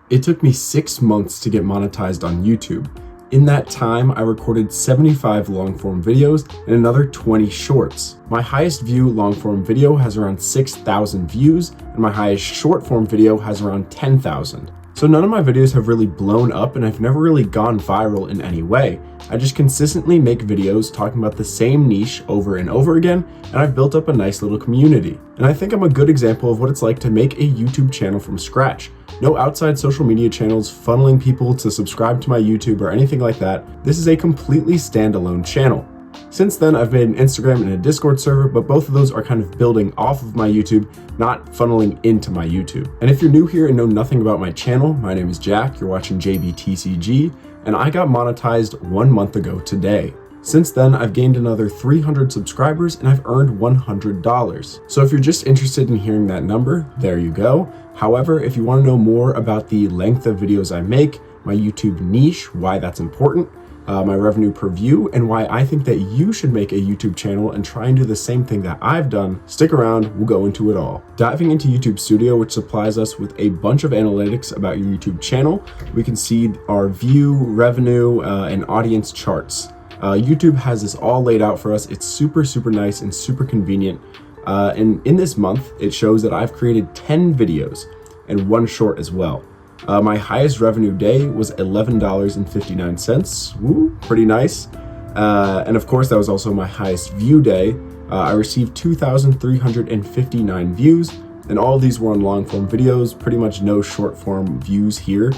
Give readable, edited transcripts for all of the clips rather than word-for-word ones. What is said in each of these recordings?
It took me 6 months to get monetized on YouTube. In that time, I recorded 75 long-form videos and another 20 shorts. My highest view long-form video has around 6,000 views, and my highest short-form video has around 10,000. So none of my videos have really blown up, and I've never really gone viral in any way. I just consistently make videos talking about the same niche over and over again, and I've built up a nice little community. And I think I'm a good example of what it's like to make a YouTube channel from scratch. No outside social media channels funneling people to subscribe to my YouTube or anything like that. This is a completely standalone channel. Since then, I've made an Instagram and a Discord server, but both of those are kind of building off of my YouTube, not funneling into my YouTube. And if you're new here and know nothing about my channel, my name is Jack, you're watching JBTCG, and I got monetized 1 month ago today. Since then, I've gained another 300 subscribers and I've earned $100. So if you're just interested in hearing that number, there you go. However, if you want to know more about the length of videos I make, my YouTube niche, why that's important, my revenue per view, and why I think that you should make a YouTube channel and try and do the same thing that I've done, stick around, we'll go into it all. Diving into YouTube Studio, which supplies us with a bunch of analytics about your YouTube channel, we can see our view, revenue, and audience charts. YouTube has this all laid out for us. It's super nice and super convenient. And in this month, it shows that I've created 10 videos and 1 short as well. My highest revenue day was $11.59. Woo, pretty nice. And of course, that was also my highest view day. I received 2,359 views, and all of these were on long form videos, pretty much no short form views here.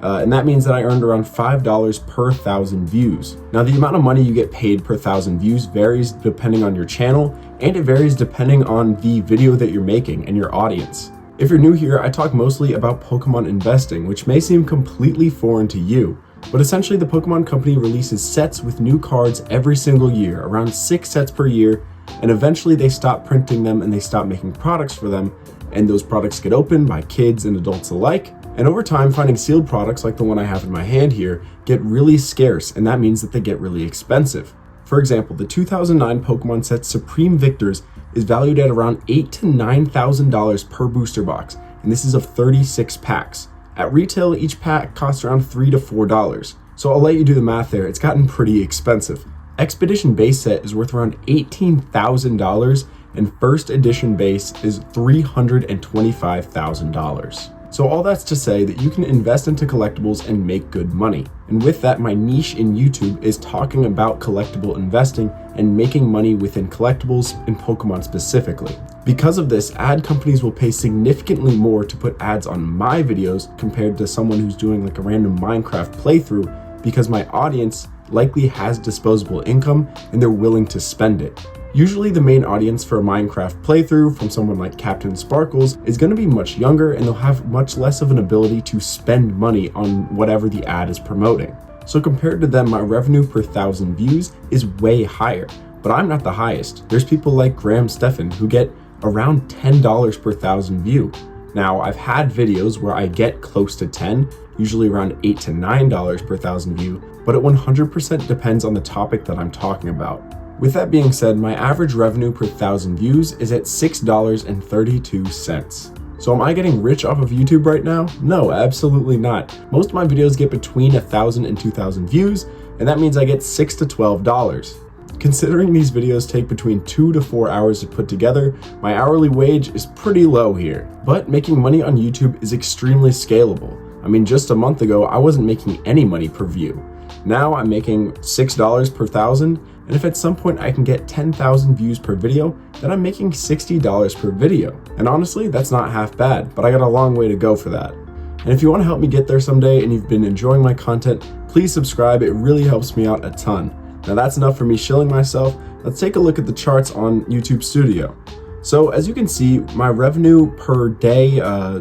And that means that I earned around $5 per 1,000 views. Now, the amount of money you get paid per 1,000 views varies depending on your channel, and it varies depending on the video that you're making and your audience. If you're new here, I talk mostly about Pokemon investing, which may seem completely foreign to you, but essentially the Pokemon company releases sets with new cards every single year, around 6 sets per year, and eventually they stop printing them and they stop making products for them, and those products get opened by kids and adults alike. And over time, finding sealed products like the one I have in my hand here get really scarce, and that means that they get really expensive. For example, the 2009 Pokemon set Supreme Victors is valued at around $8,000 to $9,000 per booster box, and this is of 36 packs. At retail, each pack costs around $3 to $4. So I'll let you do the math there, it's gotten pretty expensive. Expedition base set is worth around $18,000, and first edition base is $325,000. So all that's to say that you can invest into collectibles and make good money. And with that, my niche in YouTube is talking about collectible investing and making money within collectibles and Pokemon specifically. Because of this, ad companies will pay significantly more to put ads on my videos compared to someone who's doing like a random Minecraft playthrough, because my audience likely has disposable income and they're willing to spend it. Usually the main audience for a Minecraft playthrough from someone like Captain Sparkles is going to be much younger, and they'll have much less of an ability to spend money on whatever the ad is promoting. So compared to them, my revenue per 1,000 views is way higher, but I'm not the highest. There's people like Graham Stephan who get around $10 per 1,000 view. Now, I've had videos where I get close to 10, usually around $8 to $9 per 1,000 view, but it 100% depends on the topic that I'm talking about. With that being said, my average revenue per 1,000 views is at $6.32. So am I getting rich off of YouTube right now? No, absolutely not. Most of my videos get between 1,000 and 2,000 views, and that means I get $6 to $12. Considering these videos take between 2 to 4 hours to put together, my hourly wage is pretty low here. But making money on YouTube is extremely scalable. I mean, just a month ago, I wasn't making any money per view. Now I'm making $6 per 1,000, and if at some point I can get 10,000 views per video, then I'm making $60 per video. And honestly, that's not half bad, but I got a long way to go for that. And if you want to help me get there someday and you've been enjoying my content, please subscribe, it really helps me out a ton. Now that's enough for me shilling myself. Let's take a look at the charts on YouTube Studio. So as you can see, my revenue per day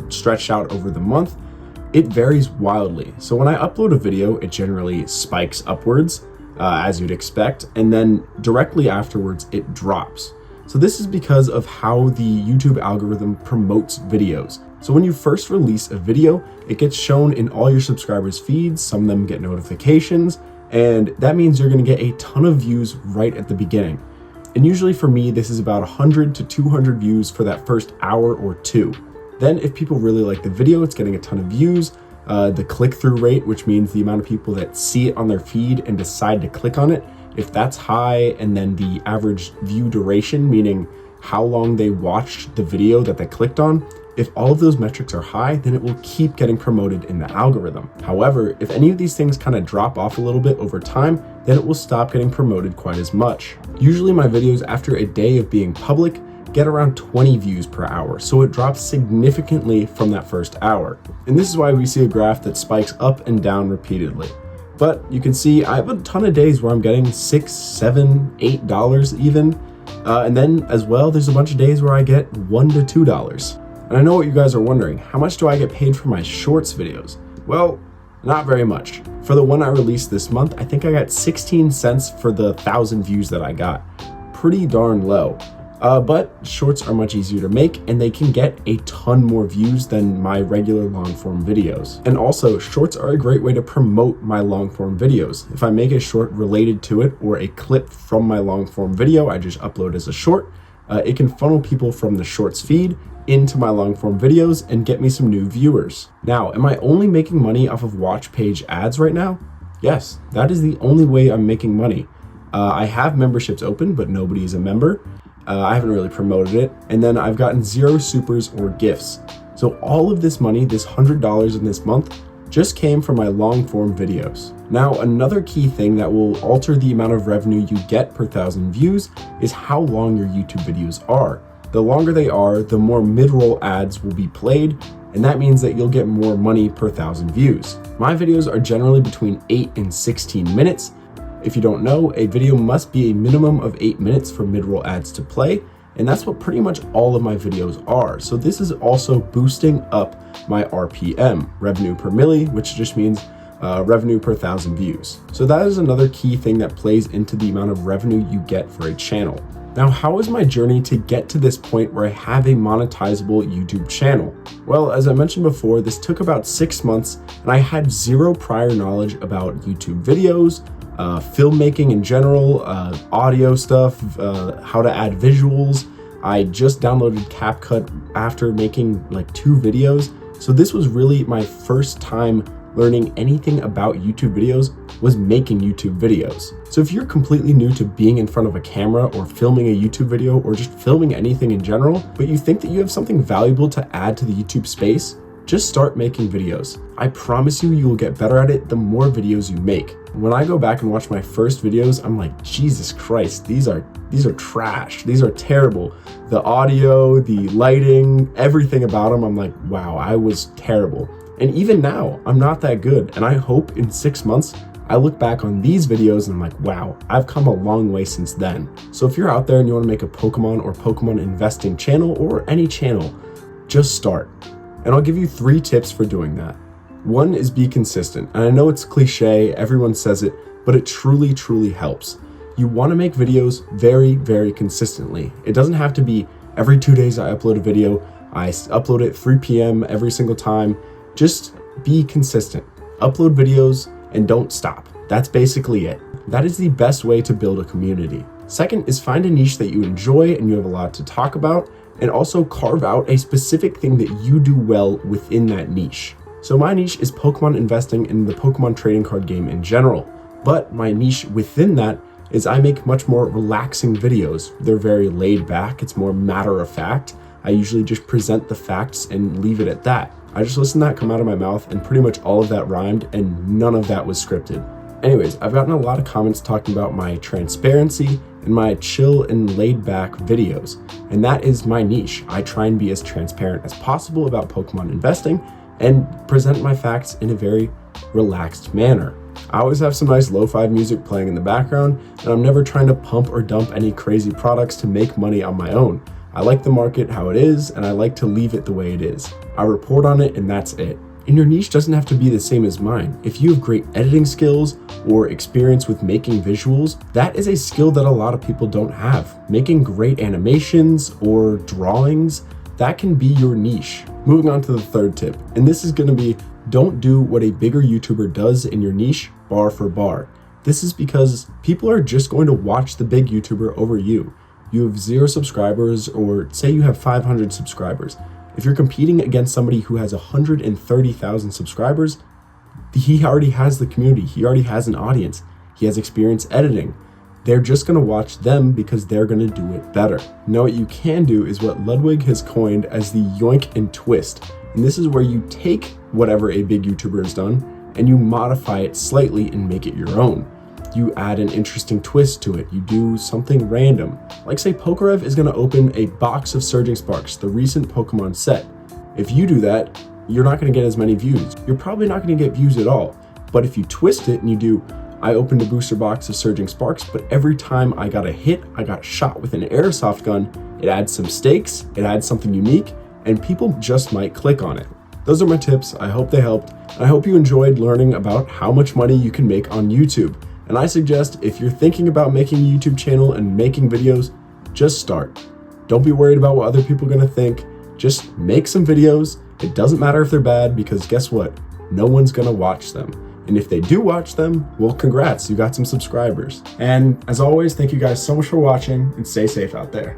stretched out over the month, it varies wildly. So when I upload a video, it generally spikes upwards, as you'd expect, and then directly afterwards it drops. So this is because of how the YouTube algorithm promotes videos. So when you first release a video, it gets shown in all your subscribers' feeds, some of them get notifications, and that means you're gonna get a ton of views right at the beginning. And usually for me, this is about 100 to 200 views for that first hour or two. Then if people really like the video, it's getting a ton of views, the click-through rate, which means the amount of people that see it on their feed and decide to click on it, if that's high, and then the average view duration, meaning how long they watched the video that they clicked on, if all of those metrics are high, then it will keep getting promoted in the algorithm. However, if any of these things kind of drop off a little bit over time, then it will stop getting promoted quite as much. Usually my videos after a day of being public get around 20 views per hour, so it drops significantly from that first hour. And this is why we see a graph that spikes up and down repeatedly. But you can see I have a ton of days where I'm getting $6, $7, $8 even. And then as well, there's a bunch of days where I get $1 to $2. And I know what you guys are wondering, how much do I get paid for my shorts videos? Well, not very much. For the one I released this month, I think I got 16 cents for the 1,000 views that I got. Pretty darn low. But shorts are much easier to make, and they can get a ton more views than my regular long form videos. And also, shorts are a great way to promote my long form videos. If I make a short related to it or a clip from my long form video I just upload as a short, it can funnel people from the shorts feed into my long form videos and get me some new viewers. Now, am I only making money off of watch page ads right now? Yes, that is the only way I'm making money. I have memberships open, but nobody is a member. I haven't really promoted it. And then I've gotten 0 supers or gifts. So all of this money, this $100 in this month, just came from my long form videos. Now, another key thing that will alter the amount of revenue you get per 1,000 views is how long your YouTube videos are. The longer they are, the more mid-roll ads will be played, and that means that you'll get more money per 1,000 views. My videos are generally between 8 and 16 minutes. If you don't know, a video must be a minimum of 8 minutes for mid-roll ads to play, and that's what pretty much all of my videos are. So this is also boosting up my RPM, revenue per milli, which just means revenue per 1,000 views. So that is another key thing that plays into the amount of revenue you get for a channel. Now, how is my journey to get to this point where I have a monetizable YouTube channel? Well, as I mentioned before, this took about 6 months, and I had 0 prior knowledge about YouTube videos, filmmaking in general, audio stuff, how to add visuals. I just downloaded CapCut after making like 2 videos. So this was really my first time learning anything about YouTube videos was making YouTube videos. So if you're completely new to being in front of a camera or filming a YouTube video or just filming anything in general, but you think that you have something valuable to add to the YouTube space, just start making videos. I promise you, you will get better at it the more videos you make. When I go back and watch my first videos, I'm like, Jesus Christ, these are trash. These are terrible. The audio, the lighting, everything about them, I'm like, wow, I was terrible. And even now, I'm not that good. And I hope in 6 months, I look back on these videos and I'm like, wow, I've come a long way since then. So if you're out there and you want to make a Pokemon or Pokemon investing channel or any channel, just start. And I'll give you 3 tips for doing that. 1 is be consistent. And I know it's cliche, everyone says it, but it truly, truly helps. You want to make videos very, very consistently. It doesn't have to be every 2 days I upload a video. I upload it 3 p.m. every single time. Just be consistent. Upload videos and don't stop. That's basically it. That is the best way to build a community. Second is find a niche that you enjoy and you have a lot to talk about, and also carve out a specific thing that you do well within that niche. So my niche is Pokemon investing in the Pokemon trading card game in general, but my niche within that is I make much more relaxing videos. They're very laid back, it's more matter of fact. I usually just present the facts and leave it at that. I just listen to that come out of my mouth, and pretty much all of that rhymed and none of that was scripted. Anyways, I've gotten a lot of comments talking about my transparency and my chill and laid back videos, and that is my niche. I try and be as transparent as possible about Pokemon investing and present my facts in a very relaxed manner. I always have some nice lo-fi music playing in the background, and I'm never trying to pump or dump any crazy products to make money on my own. I like the market how it is, and I like to leave it the way it is. I report on it, and that's it. And your niche doesn't have to be the same as mine. If you have great editing skills or experience with making visuals, that is a skill that a lot of people don't have. Making great animations or drawings, that can be your niche. Moving on to the 3rd tip, and this is gonna be, don't do what a bigger YouTuber does in your niche bar for bar. This is because people are just going to watch the big YouTuber over you. You have 0 subscribers, or say you have 500 subscribers. If you're competing against somebody who has 130,000 subscribers, he already has the community. He already has an audience. He has experience editing. They're just gonna watch them because they're gonna do it better. Now what you can do is what Ludwig has coined as the yoink and twist. And this is where you take whatever a big YouTuber has done and you modify it slightly and make it your own. You add an interesting twist to it. You do something random. Like say Pokerev is gonna open a box of Surging Sparks, the recent Pokemon set. If you do that, you're not gonna get as many views. You're probably not gonna get views at all. But if you twist it and you do, I opened a booster box of Surging Sparks, but every time I got a hit, I got shot with an airsoft gun, it adds some stakes, it adds something unique, and people just might click on it. Those are my tips. I hope they helped. And I hope you enjoyed learning about how much money you can make on YouTube. And I suggest if you're thinking about making a YouTube channel and making videos, just start. Don't be worried about what other people are gonna think. Just make some videos. It doesn't matter if they're bad because guess what? No one's gonna watch them. And if they do watch them, well, congrats, you got some subscribers. And as always, thank you guys so much for watching and stay safe out there.